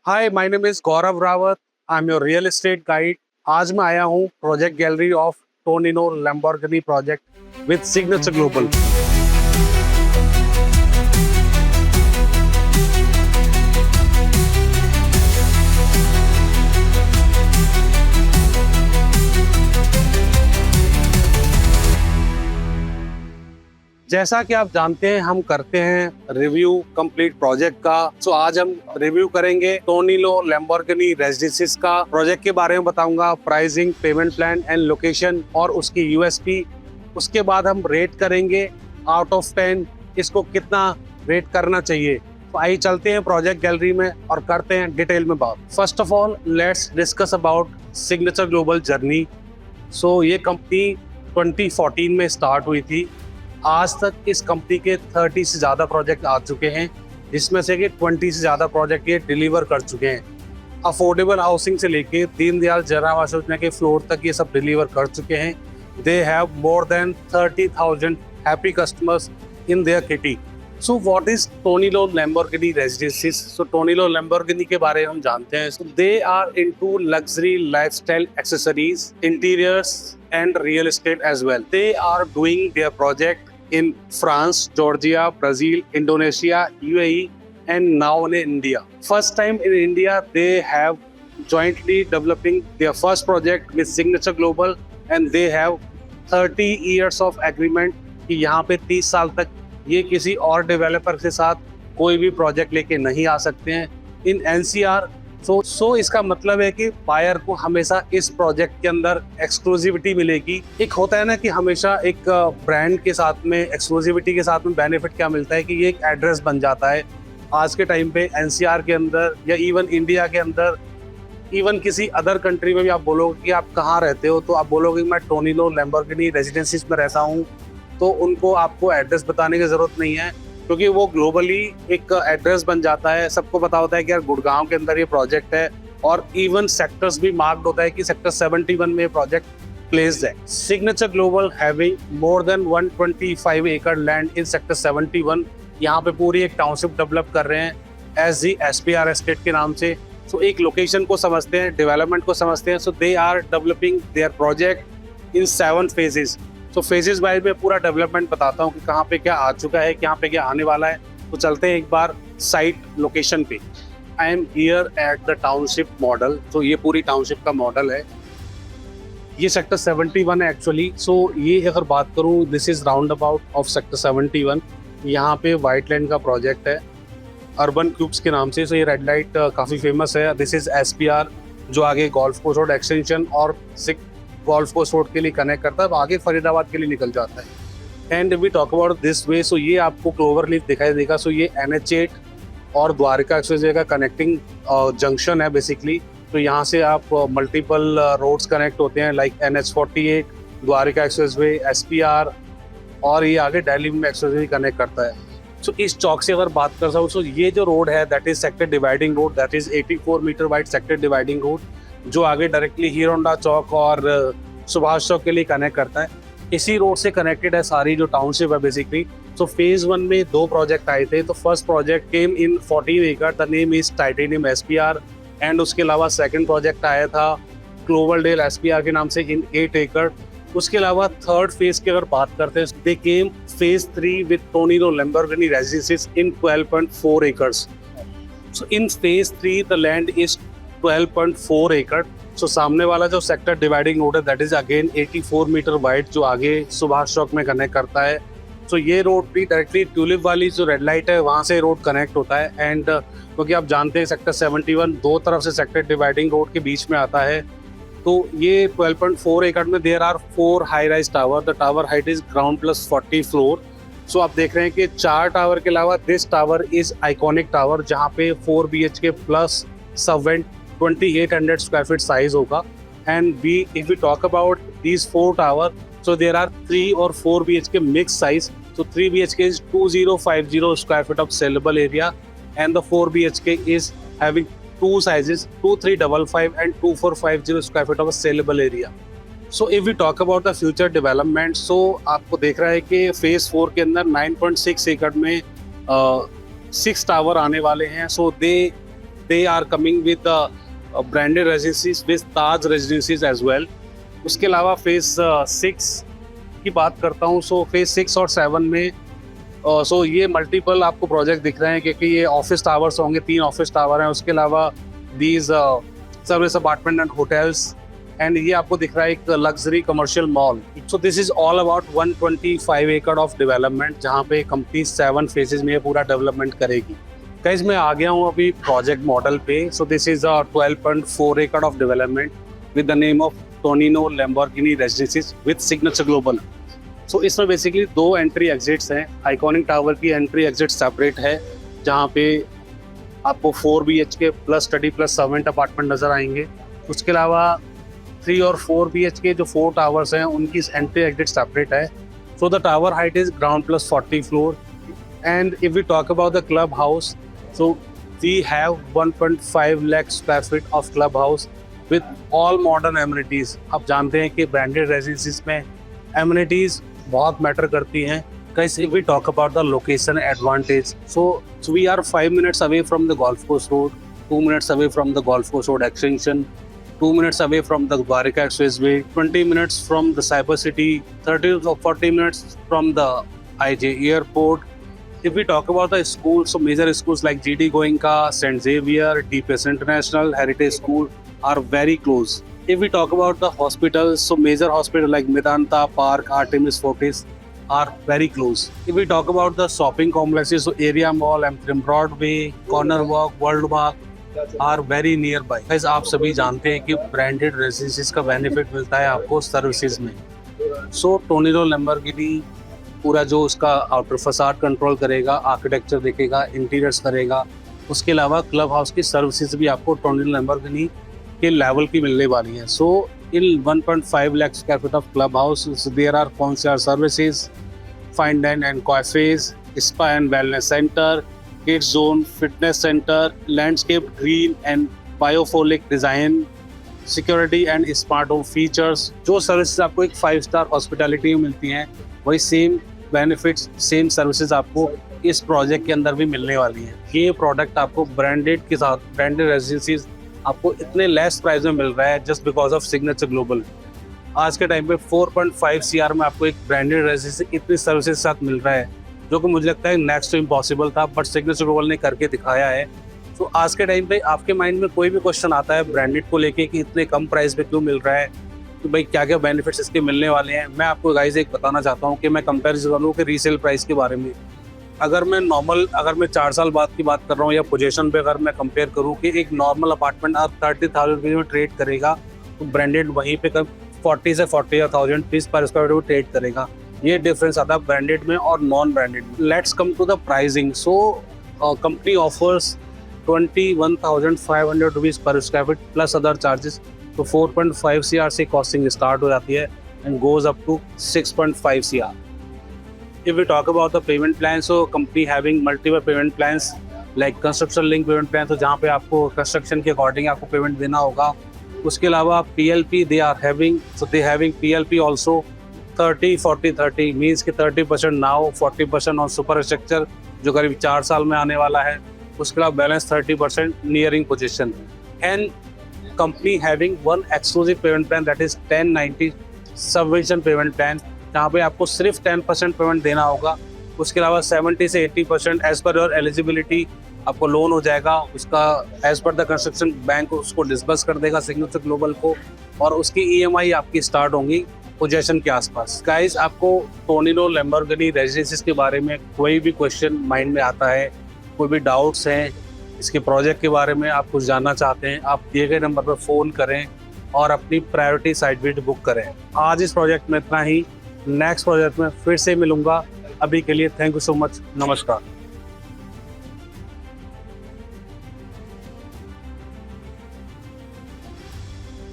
Hi, my name is Gaurav Rawat. I am your real estate guide. आज मैं आया हूँ project gallery of Tonino Lamborghini project with Signature Global. जैसा कि आप जानते हैं, हम करते हैं रिव्यू कंप्लीट प्रोजेक्ट का। तो आज हम रिव्यू करेंगे टोनिनो लैम्बोर्गिनी रेजिडेंसीज का। प्रोजेक्ट के बारे में बताऊंगा, pricing, payment plan and location और उसकी यूएसपी। उसके बाद हम रेट करेंगे आउट ऑफ 10 इसको कितना रेट करना चाहिए। तो आइए चलते हैं प्रोजेक्ट गैलरी में और करते हैं डिटेल में बात। First of all let's discuss about Signature Global journey. So ये कंपनी 2014 में स्टार्ट हुई थी। आज तक इस कंपनी के 30 से ज़्यादा प्रोजेक्ट आ चुके हैं, जिसमें से कि 20 से ज़्यादा प्रोजेक्ट ये डिलीवर कर चुके हैं। अफोर्डेबल हाउसिंग से लेके दीनदयाल जन आवास योजना के फ्लोर तक ये सब डिलीवर कर चुके हैं। They have more than 30,000 happy customers in their kitty. So what is Tonino Lamborghini residences? So Tonino Lamborghini के बारे में हम जानते हैं। So they are into luxury lifestyle accessories, interiors and real estate as well. They are doing their project in France, Georgia, Brazil, Indonesia, UAE, and now in India. First time in India, they have jointly developing their first project with Signature Global, and they have 30 years of agreement कि यहाँ पे 30 साल तक ये किसी और developer के साथ कोई भी प्रोजेक्ट लेके नहीं आ सकते हैं इन NCR। सो इसका मतलब है कि बायर को हमेशा इस प्रोजेक्ट के अंदर एक्सक्लूसिविटी मिलेगी। एक होता है ना कि हमेशा एक ब्रांड के साथ में एक्सक्लूसिविटी के साथ में बेनिफिट क्या मिलता है कि ये एक एड्रेस बन जाता है। आज के टाइम पे NCR के अंदर या इवन इंडिया के अंदर, इवन किसी अदर कंट्री में भी आप बोलोगे कि आप कहाँ रहते हो, तो आप बोलोगे मैं टोनिनो लैम्बोर्गिनी रेजिडेंसीज में रहता हूँ, तो उनको आपको एड्रेस बताने की ज़रूरत नहीं है, क्योंकि वो ग्लोबली एक एड्रेस बन जाता है। सबको पता होता है कि यार गुड़गांव के अंदर ये प्रोजेक्ट है, और इवन सेक्टर्स भी मार्क्ड होता है कि सेक्टर 71 में ये प्रोजेक्ट प्लेस्ड है। Signature global having more than 125 एकड़ लैंड इन सेक्टर 71। यहाँ पे पूरी एक टाउनशिप डेवलप कर रहे हैं एस SPR एस्टेट के नाम से। सो एक लोकेशन को समझते हैं, डेवलपमेंट को समझते हैं। So they are developing their project in 7 phases। तो फेजेस वाइज में पूरा डेवलपमेंट बताता हूँ कि कहाँ पे क्या आ चुका है, कहाँ पे क्या आने वाला है। तो चलते हैं एक बार साइट लोकेशन पे। I am here at the township model. तो ये पूरी टाउनशिप का मॉडल है। ये सेक्टर 71 है एक्चुअली। सो ये अगर बात करूँ, this is round about of sector 71। यहाँ पे वाइट लैंड का प्रोजेक्ट है अर्बन क्यूब्स के नाम से। सो ये रेड लाइट काफ़ी फेमस है। दिस इज SPR जो आगे गोल्फ कोर्स रोड एक्सटेंशन और गोल्फ कोर्स रोड के लिए कनेक्ट करता है, आगे फरीदाबाद के लिए निकल जाता है। And we talk about this way. So ये आपको क्लोवर लीफ दिखाई देगा। सो ये NH8 और द्वारका एक्सप्रेसवे का कनेक्टिंग जंक्शन है बेसिकली। तो यहाँ से आप मल्टीपल रोड्स कनेक्ट होते हैं, like NH48, Dwarka expressway, SPR, और ये आगे दिल्ली में एक्सप्रेसवे कनेक्ट करता है। सो इस चौक से अगर बात करता हूँ, सो ये जो रोड है that is sector dividing road, that is 84 metre wide sector dividing road, जो आगे डायरेक्टली हीरो होंडा चौक और सुभाष चौक के लिए कनेक्ट करता है। इसी रोड से कनेक्टेड है सारी जो टाउनशिप है बेसिकली। सो फेज 1 में 2 प्रोजेक्ट आए थे। तो फर्स्ट प्रोजेक्ट केम इन 14 एकड़, the name is titanium SPR। And उसके अलावा सेकंड प्रोजेक्ट आया था क्लोवरडेल SPR के नाम से इन 8 एकड़। उसके अलावा थर्ड फेज की अगर बात करते हैं, they came phase 3 with Tonino Lamborghini residences in 12.4 acres. So in phase 3 the land is 12.4 एकड़। सो सामने वाला जो सेक्टर डिवाइडिंग रोड है that is again 84 metre wide, जो आगे सुभाष चौक में कनेक्ट करता है। सो ये रोड भी डायरेक्टली ट्यूलिप वाली जो रेड लाइट है वहाँ से रोड कनेक्ट होता है। एंड क्योंकि आप जानते हैं सेक्टर 71 दो तरफ से सेक्टर डिवाइडिंग रोड के बीच में आता है। तो ये 12.4 एकड़ में there are 4 high rise tower. The tower height is ground plus 40 floor. So आप देख रहे हैं कि 4 टावर के अलावा this tower is iconic tower, जहाँ पे 4 BHK plus servant 2800 square feet size होगा। And if we talk about these 4 tower, so there are 3 or 4 BHK mixed size. So 3 BHK is 2050 square feet of sellable area, and the 4 BHK is having 2 sizes, 2355 and 2450 square feet of a sellable area. So if we talk about the future development, so आपको देख रहा है कि phase 4 के अंदर 9.6 एकड़ में 6 tower आने वाले हैं। So they are coming with branded residencies with Taj Residencies as well. उसके अलावा फेज 6 की बात करता हूँ, सो फेज 6 और 7 में सो ये मल्टीपल आपको प्रोजेक्ट दिख रहे हैं, क्योंकि ये ऑफिस टावर्स होंगे, 3 ऑफिस टावर हैं। उसके अलावा these service apartment and hotels, and ये आपको दिख रहा है एक luxury commercial mall. So this is all about 125 एकड़ ऑफ डेवलपमेंट, जहाँ पे कंपनी 7 फेजेस में ये पूरा डेवलपमेंट करेगी। गाइस मैं आ गया हूँ अभी प्रोजेक्ट मॉडल पे। सो दिस इज 12.4 एकड़ of development with the name of Tonino Lamborghini residencies with Signature Global. So इसमें बेसिकली 2 एंट्री एग्जिट्स हैं। आइकॉनिक टावर की एंट्री एग्जिट सेपरेट है, जहाँ पे आपको 4 BHK plus study plus servant apartment नजर आएंगे। उसके अलावा 3 और 4 BHK जो 4 टावर्स हैं उनकी एंट्री एग्जिट सेपरेट है। So the tower height is ground plus 40 floor. And if we talk about the club house, so we have 1.5 lakh square feet of club house with all modern amenities. आप जानते हैं कि branded रेजिडेंसीज में amenities बहुत matter करती हैं। Guys, if we talk about the location advantage, so we are 5 minutes away from the Golf Course Road, 2 minutes away from the Golf Course Road extension, 2 minutes away from the Dwarika Expressway, 20 minutes from the Cyber City, 30 or 40 minutes from the IJ Airport. If we talk about the schools, so major schools like GD Goenka, St. Xavier, DPS International, Heritage School are very close. If we talk about the hospitals, so major hospitals like Medanta, Park, Artemis Fortis are very close. If we talk about the shopping complexes, so Area Mall, M3 Broadway, Corner Walk, World Walk are very nearby. Guys, आप सभी जानते हैं कि branded रेजिडेंसीज का benefit मिलता है आपको services में। सो टोनिनो लैम्बोर्गिनी पूरा जो उसका आउटर फसाड कंट्रोल करेगा, आर्किटेक्चर देखेगा, इंटीरियर्स करेगा। उसके अलावा क्लब हाउस की सर्विसेज भी आपको टोनिनो लैम्बोर्गिनी के लेवल की मिलने वाली है। सो in 1.5 lakh square feet of clubhouse, so there are concierge services, fine dining and cafes, spa and wellness center, kids zone, fitness center, landscape green and biophilic design, security and smart home features। जो services आपको एक 5-star hospitality में मिलती हैं, वही same benefits, same services आपको इस project के अंदर भी मिलने वाली हैं। ये प्रोडक्ट आपको ब्रांडेड के साथ, ब्रांडेड रेजिडेंसीज आपको इतने लेस प्राइस में मिल रहा है just because of signature global. आज के टाइम पे 4.5 CR में आपको एक ब्रांडेड रेजिडेंसी इतनी सर्विसेज साथ मिल रहा है, जो कि मुझे लगता है नेक्स्ट टू इम्पॉसिबल था, बट सिग्नेचर ग्लोबल ने करके दिखाया है। तो आज के टाइम पे आपके माइंड में कोई भी क्वेश्चन आता है ब्रांडेड को लेके कि इतने कम प्राइस पे क्यों मिल रहा है, तो भाई क्या क्या बेनिफिट्स इसके मिलने वाले हैं, मैं आपको गाइस एक बताना चाहता हूँ कि मैं कंपेरिजन करूँ कि रीसेल प्राइस के बारे में। अगर मैं 4 साल बाद की बात कर रहा हूँ या पोजीशन पे अगर मैं कंपेयर करूँ कि एक नॉर्मल अपार्टमेंट आप 30,000 रुपये में ट्रेड करेगा, तो ब्रांडेड वहीं पे 40 से 40,000 रुपीज़ पर स्क्वायर फीट में ट्रेड करेगा। ये डिफरेंस आता है ब्रांडेड में और नॉन ब्रांडेड में। Let's come to the pricing. So company offers 21,500 rupees पर square feet plus other charges. तो 4.5 CR से कॉस्टिंग स्टार्ट हो जाती है and goes up to 6.5 CR। If we talk about the payment plan, so company having multiple payment plans like construction link payment plan, तो जहाँ पे आपको construction के अकॉर्डिंग आपको पेमेंट देना होगा। उसके अलावा PLP they are having, so they having PLP also 30-40-30 means कि 30% now, 40% on super structure जो करीब 4 साल में आने वाला है। उसके अलावा balance 30% nearing position. And company having one exclusive payment plan that is 1090 subvention payment plan, जहाँ पे आपको सिर्फ 10% पेमेंट देना होगा। उसके अलावा 70 से 80% एज पर योर एलिजिबिलिटी आपको लोन हो जाएगा। उसका as per the construction bank उसको डिस्बर्स कर देगा सिग्नेचर ग्लोबल को, और उसकी EMI आपकी स्टार्ट होंगी पोजेशन के आसपास। गाइस, आपको टोनिनो लैम्बोर्गिनी रेजिडेंसीज के बारे में कोई भी क्वेश्चन माइंड में आता है, कोई भी डाउट्स हैं इसके प्रोजेक्ट के बारे में, आप कुछ जानना चाहते हैं, आप दिए गए नंबर पर फ़ोन करें और अपनी प्रायोरिटी साइट विजिट बुक करें। आज इस प्रोजेक्ट में इतना ही, नेक्स्ट प्रोजेक्ट में फिर से मिलूंगा। अभी के लिए थैंक यू सो मच, नमस्कार।